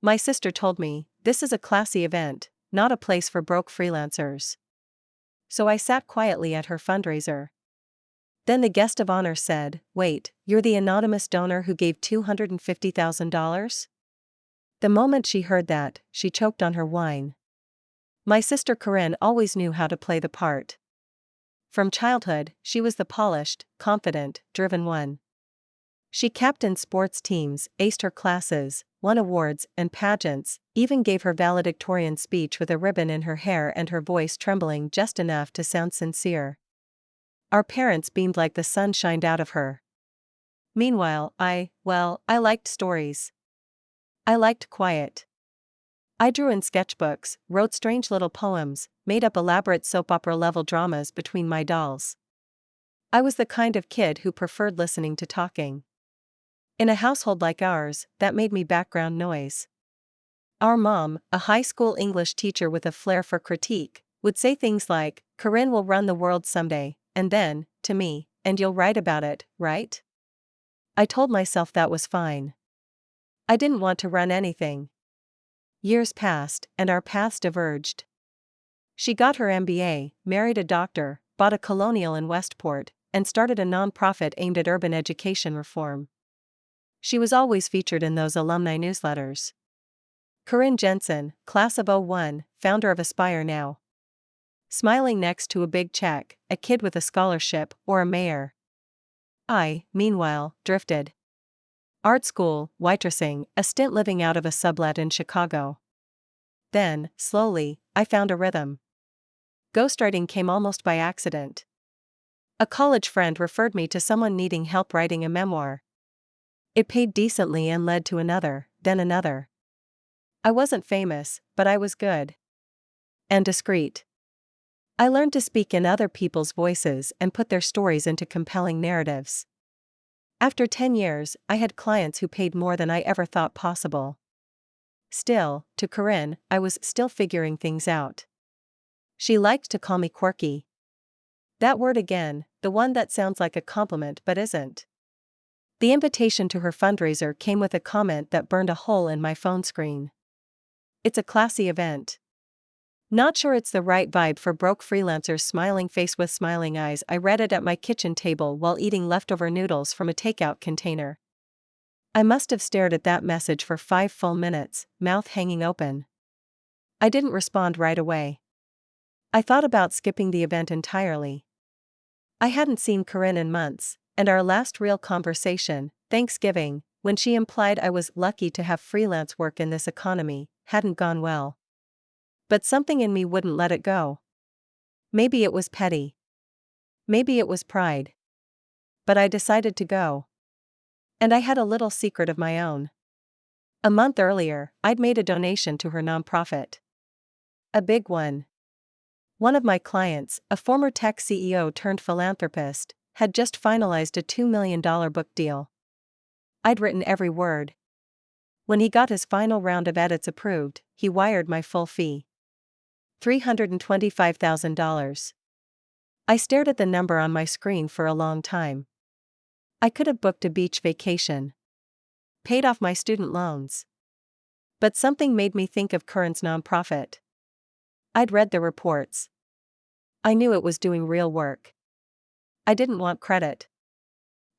My sister told me, this is a classy event, not a place for broke freelancers. So I sat quietly at her fundraiser. Then the guest of honor said, wait, you're the anonymous donor who gave $250,000? The moment she heard that, she choked on her wine. My sister Corinne always knew how to play the part. From childhood, she was the polished, confident, driven one. She captained sports teams, aced her classes, won awards and pageants, even gave her valedictorian speech with a ribbon in her hair and her voice trembling just enough to sound sincere. Our parents beamed like the sun shined out of her. Meanwhile, I liked stories. I liked quiet. I drew in sketchbooks, wrote strange little poems, made up elaborate soap opera-level dramas between my dolls. I was the kind of kid who preferred listening to talking. In a household like ours, that made me background noise. Our mom, a high school English teacher with a flair for critique, would say things like, Corinne will run the world someday, and then, to me, and you'll write about it, right? I told myself that was fine. I didn't want to run anything. Years passed, and our paths diverged. She got her MBA, married a doctor, bought a colonial in Westport, and started a nonprofit aimed at urban education reform. She was always featured in those alumni newsletters. Corinne Jensen, class of '01, founder of Aspire Now. Smiling next to a big check, a kid with a scholarship or a mayor. I, meanwhile, drifted. Art school, waitressing, a stint living out of a sublet in Chicago. Then, slowly, I found a rhythm. Ghostwriting came almost by accident. A college friend referred me to someone needing help writing a memoir. It paid decently and led to another, then another. I wasn't famous, but I was good. And discreet. I learned to speak in other people's voices and put their stories into compelling narratives. After 10 years, I had clients who paid more than I ever thought possible. Still, to Corinne, I was still figuring things out. She liked to call me quirky. That word again, the one that sounds like a compliment but isn't. The invitation to her fundraiser came with a comment that burned a hole in my phone screen. It's a classy event. Not sure it's the right vibe for broke freelancers. Smiling face with smiling eyes. I read it at my kitchen table while eating leftover noodles from a takeout container. I must have stared at that message for 5 full minutes, mouth hanging open. I didn't respond right away. I thought about skipping the event entirely. I hadn't seen Corinne in months, and our last real conversation, Thanksgiving, when she implied I was lucky to have freelance work in this economy, hadn't gone well. But something in me wouldn't let it go. Maybe it was petty. Maybe it was pride. But I decided to go. And I had a little secret of my own. A month earlier, I'd made a donation to her nonprofit. A big one. One of my clients, a former tech CEO turned philanthropist, had just finalized a $2 million book deal. I'd written every word. When he got his final round of edits approved, he wired my full fee. $325,000. I stared at the number on my screen for a long time. I could have booked a beach vacation. Paid off my student loans. But something made me think of Corinne's nonprofit. I'd read the reports. I knew it was doing real work. I didn't want credit.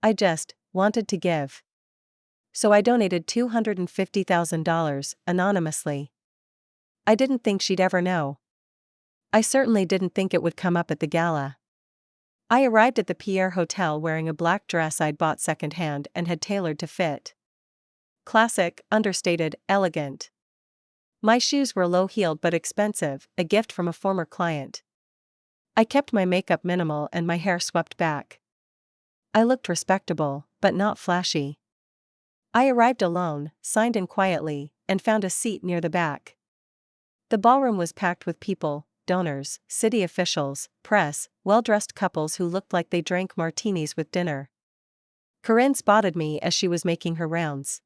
I just wanted to give. So I donated $250,000 anonymously. I didn't think she'd ever know. I certainly didn't think it would come up at the gala. I arrived at the Pierre Hotel wearing a black dress I'd bought secondhand and had tailored to fit. Classic, understated, elegant. My shoes were low-heeled but expensive, a gift from a former client. I kept my makeup minimal and my hair swept back. I looked respectable, but not flashy. I arrived alone, signed in quietly, and found a seat near the back. The ballroom was packed with people, donors, city officials, press, well-dressed couples who looked like they drank martinis with dinner. Corinne spotted me as she was making her rounds.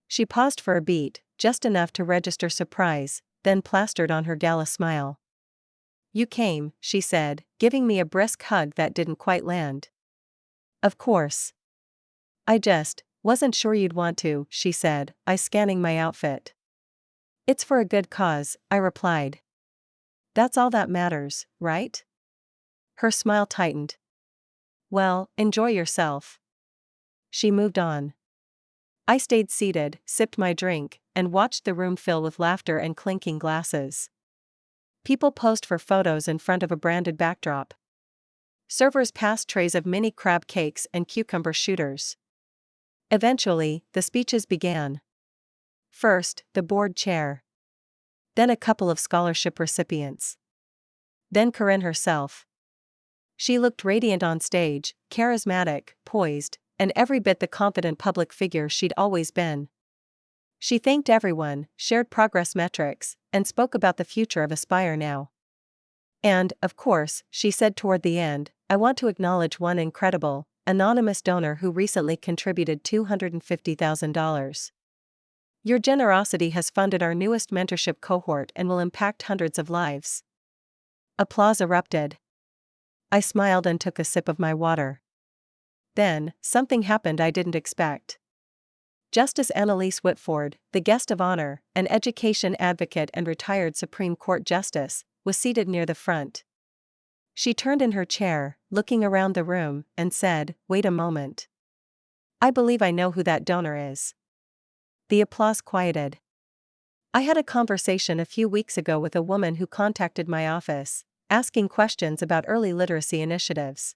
She paused for a beat, just enough to register surprise, then plastered on her gala smile. "You came," she said, giving me a brisk hug that didn't quite land. "Of course. I just wasn't sure you'd want to," she said, I scanning my outfit. It's for a good cause, I replied. That's all that matters, right? Her smile tightened. Well, enjoy yourself. She moved on. I stayed seated, sipped my drink, and watched the room fill with laughter and clinking glasses. People posed for photos in front of a branded backdrop. Servers passed trays of mini crab cakes and cucumber shooters. Eventually, the speeches began. First, the board chair. Then a couple of scholarship recipients. Then Corinne herself. She looked radiant on stage, charismatic, poised, and every bit the confident public figure she'd always been. She thanked everyone, shared progress metrics, and spoke about the future of Aspire Now. And, of course, she said toward the end, I want to acknowledge one incredible, anonymous donor who recently contributed $250,000. Your generosity has funded our newest mentorship cohort and will impact hundreds of lives. Applause erupted. I smiled and took a sip of my water. Then, something happened I didn't expect. Justice Annalise Whitford, the guest of honor, an education advocate and retired Supreme Court Justice, was seated near the front. She turned in her chair, looking around the room, and said, "Wait a moment. I believe I know who that donor is." The applause quieted. I had a conversation a few weeks ago with a woman who contacted my office, asking questions about early literacy initiatives.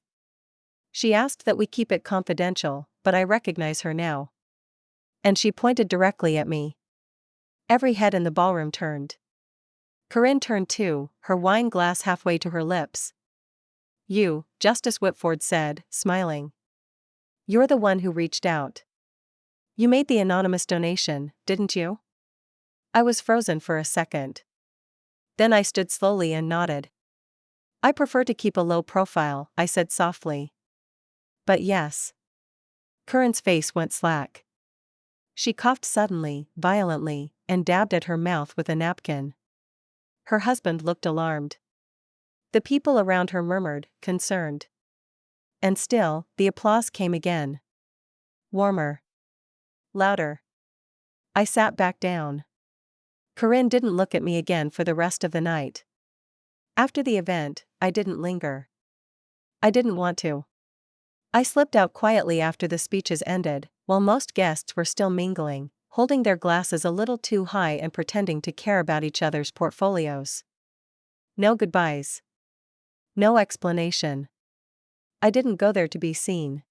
She asked that we keep it confidential, but I recognize her now. And she pointed directly at me. Every head in the ballroom turned. Corinne turned too, her wine glass halfway to her lips. You, Justice Whitford said, smiling. You're the one who reached out. You made the anonymous donation, didn't you? I was frozen for a second. Then I stood slowly and nodded. I prefer to keep a low profile, I said softly. But yes. Corinne's face went slack. She coughed suddenly, violently, and dabbed at her mouth with a napkin. Her husband looked alarmed. The people around her murmured, concerned. And still, the applause came again. Warmer. Louder. I sat back down. Corinne didn't look at me again for the rest of the night. After the event, I didn't linger. I didn't want to. I slipped out quietly after the speeches ended, while most guests were still mingling, holding their glasses a little too high and pretending to care about each other's portfolios. No goodbyes. No explanation. I didn't go there to be seen.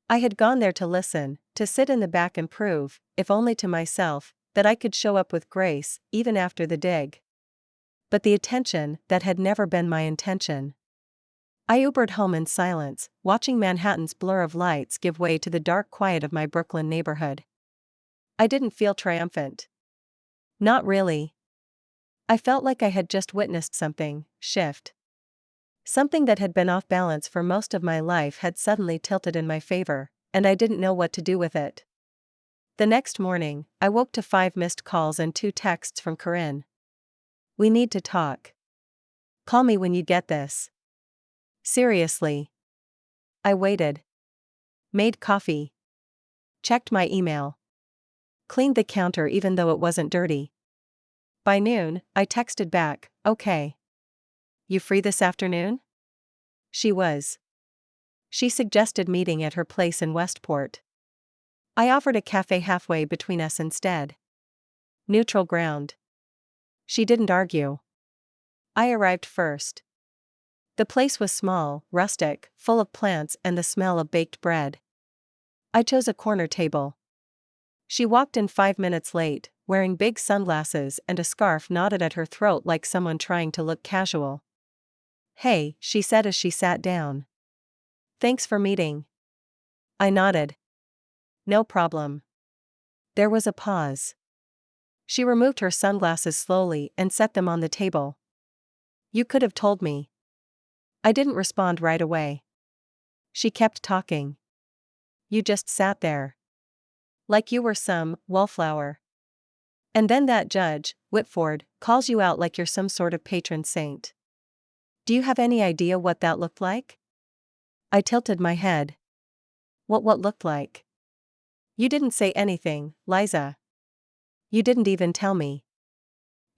I had gone there to listen, to sit in the back and prove, if only to myself, that I could show up with grace, even after the dig. But the attention, that had never been my intention. I Ubered home in silence, watching Manhattan's blur of lights give way to the dark quiet of my Brooklyn neighborhood. I didn't feel triumphant. Not really. I felt like I had just witnessed something shift. Something that had been off balance for most of my life had suddenly tilted in my favor, and I didn't know what to do with it. The next morning, I woke to 5 missed calls and 2 texts from Corinne. We need to talk. Call me when you get this. Seriously. I waited. Made coffee. Checked my email. Cleaned the counter even though it wasn't dirty. By noon, I texted back, okay. You free this afternoon? She was. She suggested meeting at her place in Westport. I offered a cafe halfway between us instead. Neutral ground. She didn't argue. I arrived first. The place was small, rustic, full of plants and the smell of baked bread. I chose a corner table. She walked in 5 minutes late, wearing big sunglasses and a scarf knotted at her throat like someone trying to look casual. Hey, she said as she sat down. Thanks for meeting. I nodded. No problem. There was a pause. She removed her sunglasses slowly and set them on the table. You could have told me. I didn't respond right away. She kept talking. You just sat there. Like you were some wallflower. And then that judge, Whitford, calls you out like you're some sort of patron saint. Do you have any idea what that looked like? I tilted my head. What looked like? You didn't say anything, Liza. You didn't even tell me.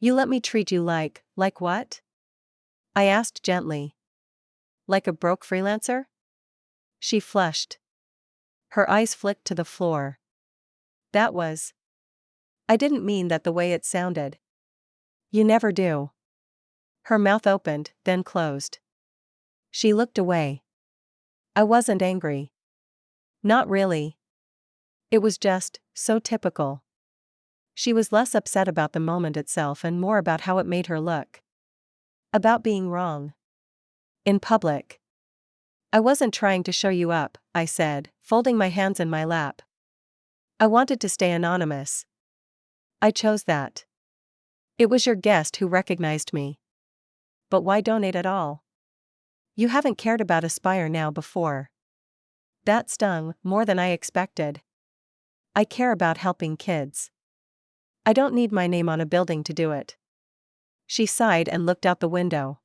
You let me treat you like what? I asked gently. Like a broke freelancer? She flushed. Her eyes flicked to the floor. That was. I didn't mean that the way it sounded. You never do. Her mouth opened, then closed. She looked away. I wasn't angry. Not really. It was just, so typical. She was less upset about the moment itself and more about how it made her look. About being wrong. In public. I wasn't trying to show you up, I said, folding my hands in my lap. I wanted to stay anonymous. I chose that. It was your guest who recognized me. But why donate at all? You haven't cared about Aspire now before. That stung more than I expected. I care about helping kids. I don't need my name on a building to do it. She sighed and looked out the window.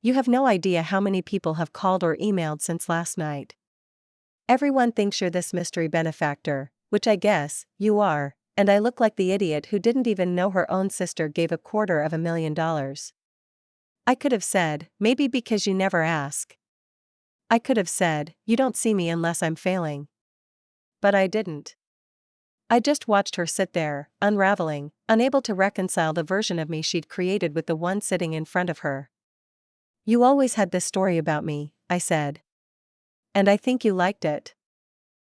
You have no idea how many people have called or emailed since last night. Everyone thinks you're this mystery benefactor, which I guess you are, and I look like the idiot who didn't even know her own sister gave $250,000. I could have said, maybe because you never ask. I could have said, you don't see me unless I'm failing. But I didn't. I just watched her sit there, unraveling, unable to reconcile the version of me she'd created with the one sitting in front of her. You always had this story about me, I said. And I think you liked it.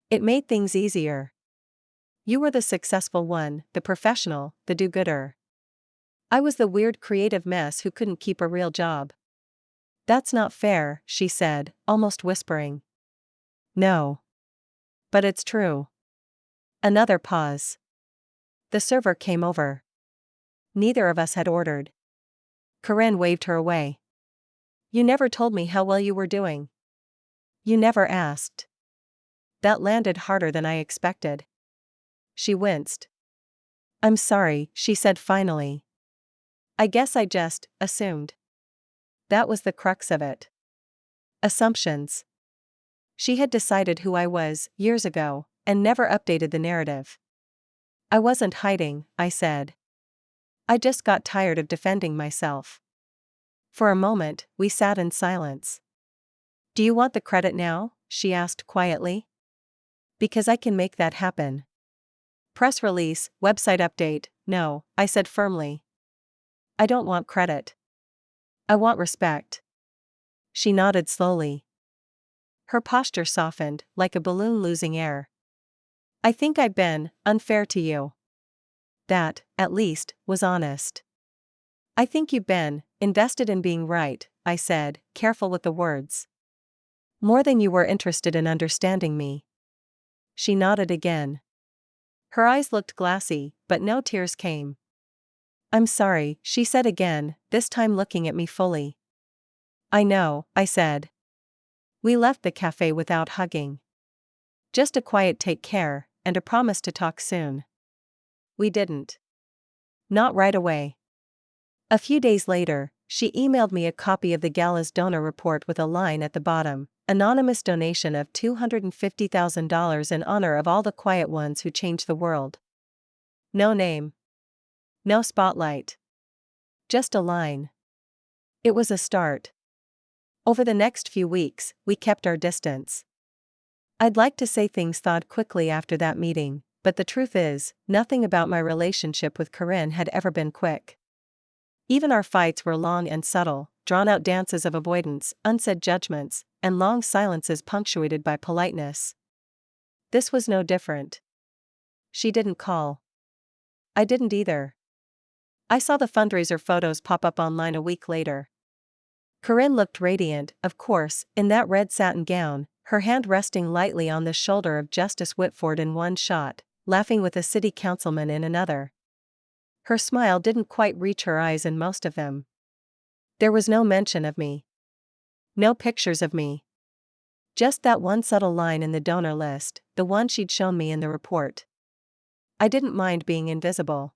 It made things easier. You were the successful one, the professional, the do-gooder. I was the weird creative mess who couldn't keep a real job. That's not fair, she said, almost whispering. No. But it's true. Another pause. The server came over. Neither of us had ordered. Corinne waved her away. You never told me how well you were doing. You never asked. That landed harder than I expected. She winced. I'm sorry, she said finally. I guess I just assumed. That was the crux of it. Assumptions. She had decided who I was, years ago, and never updated the narrative. I wasn't hiding, I said. I just got tired of defending myself. For a moment, we sat in silence. Do you want the credit now? She asked quietly. Because I can make that happen. Press release, website update, no, I said firmly. I don't want credit. I want respect. She nodded slowly. Her posture softened, like a balloon losing air. I think I've been unfair to you. That, at least, was honest. I think you've been invested in being right, I said, careful with the words. More than you were interested in understanding me. She nodded again. Her eyes looked glassy, but no tears came. I'm sorry, she said again, this time looking at me fully. I know, I said. We left the cafe without hugging. Just a quiet take care, and a promise to talk soon. We didn't. Not right away. A few days later, she emailed me a copy of the gala's donor report with a line at the bottom, anonymous donation of $250,000 in honor of all the quiet ones who changed the world. No name. No spotlight. Just a line. It was a start. Over the next few weeks, we kept our distance. I'd like to say things thawed quickly after that meeting, but the truth is, nothing about my relationship with Corinne had ever been quick. Even our fights were long and subtle, drawn-out dances of avoidance, unsaid judgments, and long silences punctuated by politeness. This was no different. She didn't call. I didn't either. I saw the fundraiser photos pop up online a week later. Corinne looked radiant, of course, in that red satin gown, her hand resting lightly on the shoulder of Justice Whitford in one shot, laughing with a city councilman in another. Her smile didn't quite reach her eyes in most of them. There was no mention of me. No pictures of me. Just that one subtle line in the donor list, the one she'd shown me in the report. I didn't mind being invisible.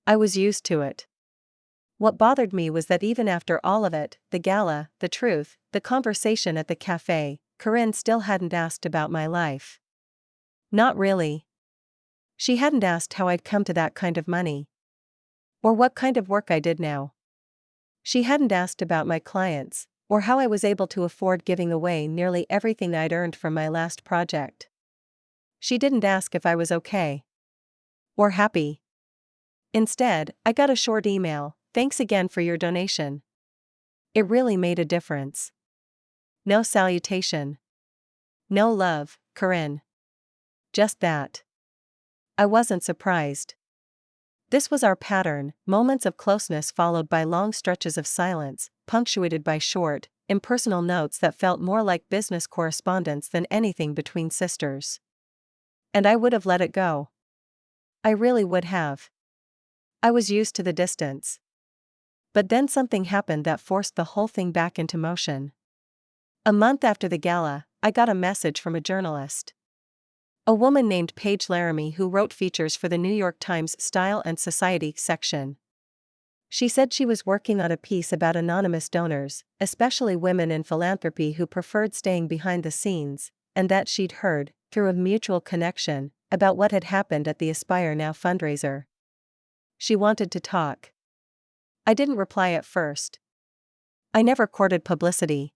I was used to it. What bothered me was that even after all of it, the gala, the truth, the conversation at the cafe, Corinne still hadn't asked about my life. Not really. She hadn't asked how I'd come to that kind of money. or what kind of work I did now. She hadn't asked about my clients, or how I was able to afford giving away nearly everything I'd earned from my last project. She didn't ask if I was okay or happy. Instead, I got a short email: "Thanks again for your donation. It really made a difference." No salutation. No love, Corinne. Just that. I wasn't surprised. This was our pattern: moments of closeness followed by long stretches of silence, punctuated by short, impersonal notes that felt more like business correspondence than anything between sisters. And I would have let it go. I really would have. I was used to the distance. But then something happened that forced the whole thing back into motion. A month after the gala, I got a message from a journalist. A woman named Paige Laramie, who wrote features for the New York Times Style and Society section. She said she was working on a piece about anonymous donors, especially women in philanthropy who preferred staying behind the scenes, and that she'd heard, through a mutual connection, about what had happened at the Aspire Now fundraiser. She wanted to talk. I didn't reply at first. I never courted publicity.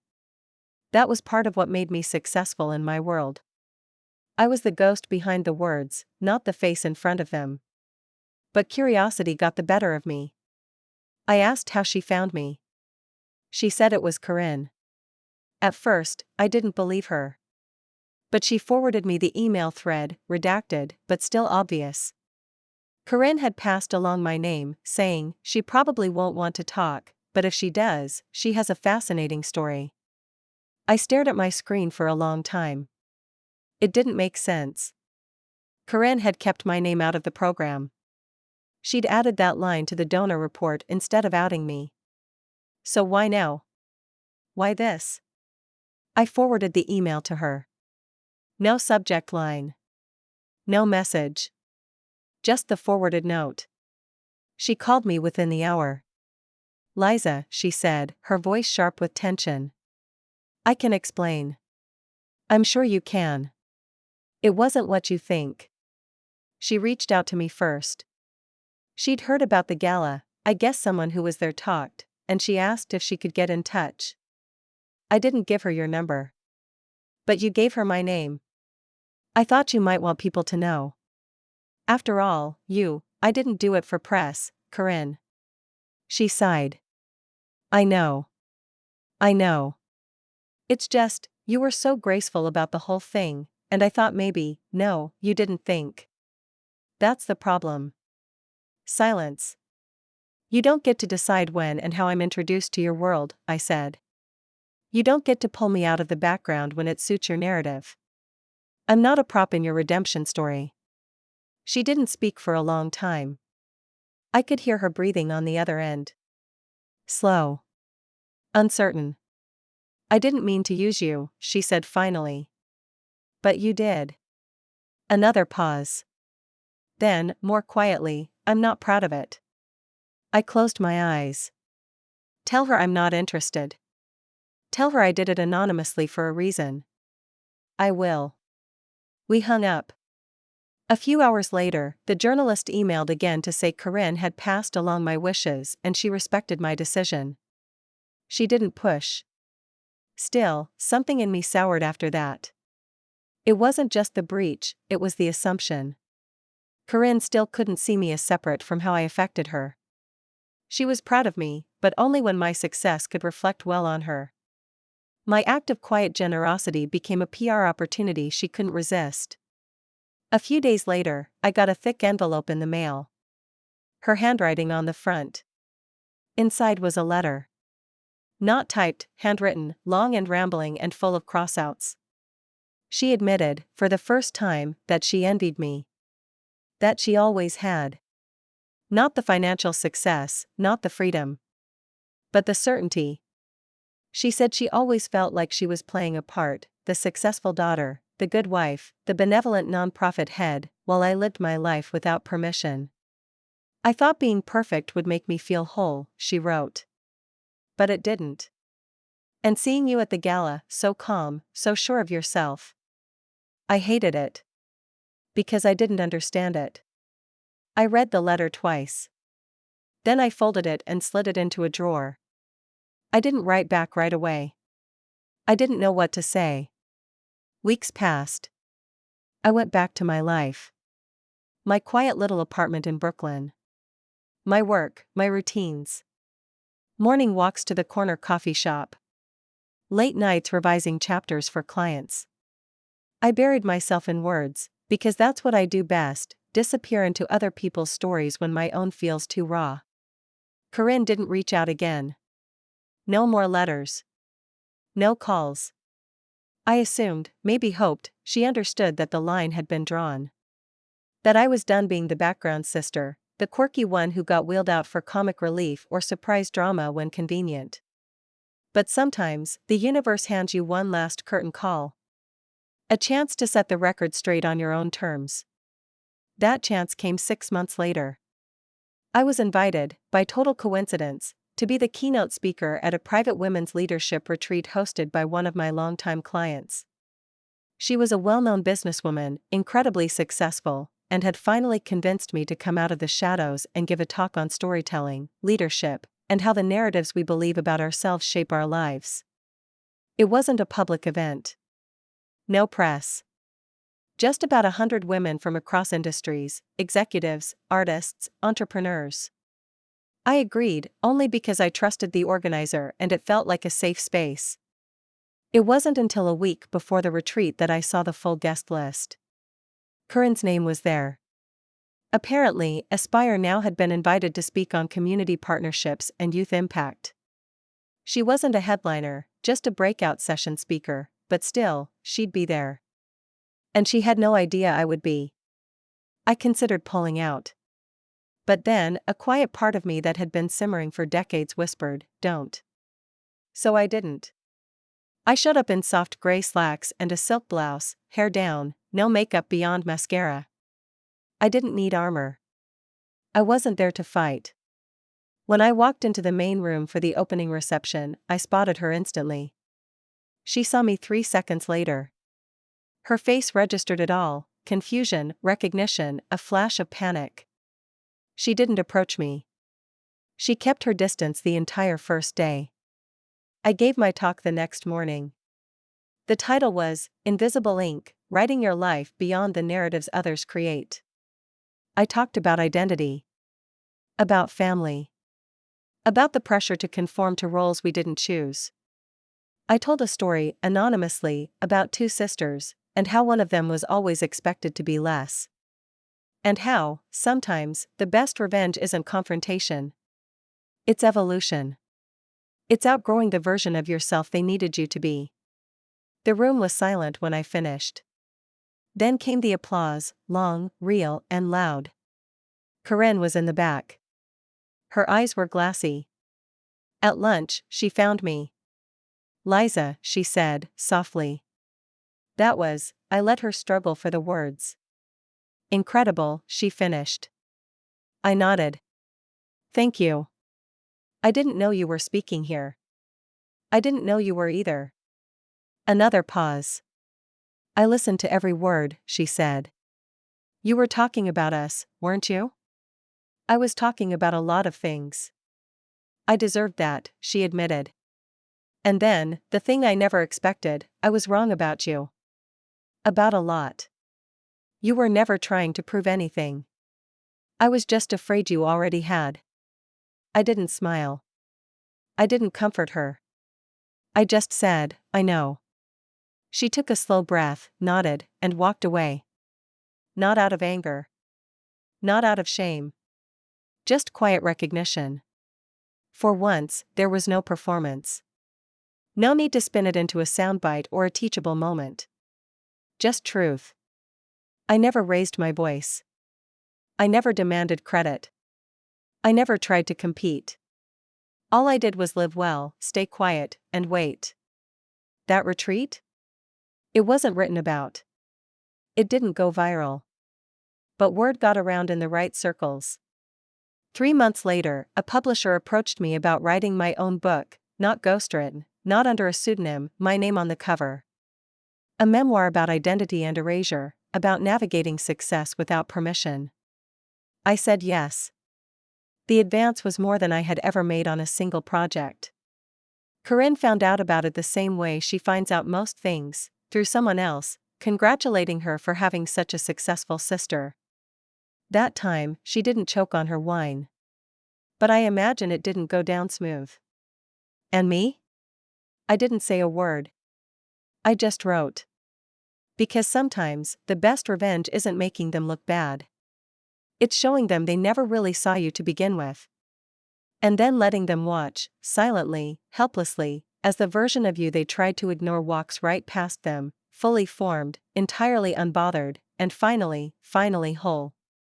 That was part of what made me successful in my world. I was the ghost behind the words, not the face in front of them. But curiosity got the better of me. I asked how she found me. She said it was Corinne. At first, I didn't believe her. But she forwarded me the email thread, redacted, but still obvious. Corinne had passed along my name, saying, "She probably won't want to talk, but if she does, she has a fascinating story." I stared at my screen for a long time. It didn't make sense. Corinne had kept my name out of the program. She'd added that line to the donor report instead of outing me. So why now? Why this? I forwarded the email to her. No subject line. No message. Just the forwarded note. She called me within the hour. "Liza," she said, her voice sharp with tension. "I can explain. I'm sure you can. It wasn't what you think." She reached out to me first. She'd heard about the gala, I guess someone who was there talked, and she asked if she could get in touch. "I didn't give her your number." "But you gave her my name. I thought you might want people to know. After all, I didn't do it for press, Corinne." She sighed. "I know. I know. It's just, you were so graceful about the whole thing, and I thought maybe, no, you didn't think." That's the problem. Silence. "You don't get to decide when and how I'm introduced to your world," I said. "You don't get to pull me out of the background when it suits your narrative. I'm not a prop in your redemption story." She didn't speak for a long time. I could hear her breathing on the other end. Slow. Uncertain. "I didn't mean to use you," she said finally. "But you did." Another pause. Then, more quietly, "I'm not proud of it." I closed my eyes. "Tell her I'm not interested. Tell her I did it anonymously for a reason." "I will." We hung up. A few hours later, the journalist emailed again to say Corinne had passed along my wishes and she respected my decision. She didn't push. Still, something in me soured after that. It wasn't just the breach, it was the assumption. Corinne still couldn't see me as separate from how I affected her. She was proud of me, but only when my success could reflect well on her. My act of quiet generosity became a PR opportunity she couldn't resist. A few days later, I got a thick envelope in the mail. Her handwriting on the front. Inside was a letter. Not typed, handwritten, long and rambling and full of crossouts. She admitted, for the first time, that she envied me. That she always had. Not the financial success, not the freedom. But the certainty. She said she always felt like she was playing a part, the successful daughter, the good wife, the benevolent nonprofit head, while I lived my life without permission. "I thought being perfect would make me feel whole," she wrote. But it didn't. "And seeing you at the gala, so calm, so sure of yourself. I hated it. Because I didn't understand it." I read the letter twice. Then I folded it and slid it into a drawer. I didn't write back right away. I didn't know what to say. Weeks passed. I went back to my life. My quiet little apartment in Brooklyn. My work, my routines. Morning walks to the corner coffee shop. Late nights revising chapters for clients. I buried myself in words, because that's what I do best, disappear into other people's stories when my own feels too raw. Corinne didn't reach out again. No more letters. No calls. I assumed, maybe hoped, she understood that the line had been drawn. That I was done being the background sister, the quirky one who got wheeled out for comic relief or surprise drama when convenient. But sometimes, the universe hands you one last curtain call. A chance to set the record straight on your own terms. That chance came 6 months later. I was invited, by total coincidence, to be the keynote speaker at a private women's leadership retreat hosted by one of my longtime clients. She was a well-known businesswoman, incredibly successful, and had finally convinced me to come out of the shadows and give a talk on storytelling, leadership, and how the narratives we believe about ourselves shape our lives. It wasn't a public event. No press. Just about 100 women from across industries, executives, artists, entrepreneurs. I agreed, only because I trusted the organizer and it felt like a safe space. It wasn't until a week before the retreat that I saw the full guest list. Corinne's name was there. Apparently, Aspire now had been invited to speak on community partnerships and youth impact. She wasn't a headliner, just a breakout session speaker, but still, she'd be there. And she had no idea I would be. I considered pulling out. But then, a quiet part of me that had been simmering for decades whispered, "Don't." So I didn't. I showed up in soft gray slacks and a silk blouse, hair down, no makeup beyond mascara. I didn't need armor. I wasn't there to fight. When I walked into the main room for the opening reception, I spotted her instantly. She saw me 3 seconds later. Her face registered it all: confusion, recognition, a flash of panic. She didn't approach me. She kept her distance the entire first day. I gave my talk the next morning. The title was, Invisible Ink: Writing Your Life Beyond the Narratives Others Create. I talked about identity. About family. About the pressure to conform to roles we didn't choose. I told a story, anonymously, about 2 sisters, and how one of them was always expected to be less. And how, sometimes, the best revenge isn't confrontation. It's evolution. It's outgrowing the version of yourself they needed you to be. The room was silent when I finished. Then came the applause, long, real, and loud. Corinne was in the back. Her eyes were glassy. At lunch, she found me. "Liza," she said, softly. I let her struggle for the words. "Incredible," she finished. I nodded. "Thank you. I didn't know you were speaking here." "I didn't know you were either." Another pause. "I listened to every word," she said. "You were talking about us, weren't you?" "I was talking about a lot of things." "I deserved that," she admitted. "And then, the thing I never expected, I was wrong about you." "About a lot." "You were never trying to prove anything." "I was just afraid you already had." I didn't smile. I didn't comfort her. I just said, "I know." She took a slow breath, nodded, and walked away. Not out of anger. Not out of shame. Just quiet recognition. For once, there was no performance. No need to spin it into a soundbite or a teachable moment. Just truth. I never raised my voice. I never demanded credit. I never tried to compete. All I did was live well, stay quiet, and wait. That retreat? It wasn't written about. It didn't go viral. But word got around in the right circles. 3 months later, a publisher approached me about writing my own book, not ghostwritten, not under a pseudonym, my name on the cover. A memoir about identity and erasure, about navigating success without permission. I said yes. The advance was more than I had ever made on a single project. Corinne found out about it the same way she finds out most things, through someone else, congratulating her for having such a successful sister. That time, she didn't choke on her wine. But I imagine it didn't go down smooth. And me? I didn't say a word. I just wrote. Because sometimes, the best revenge isn't making them look bad. It's showing them they never really saw you to begin with. And then letting them watch, silently, helplessly, as the version of you they tried to ignore walks right past them, fully formed, entirely unbothered, and finally whole.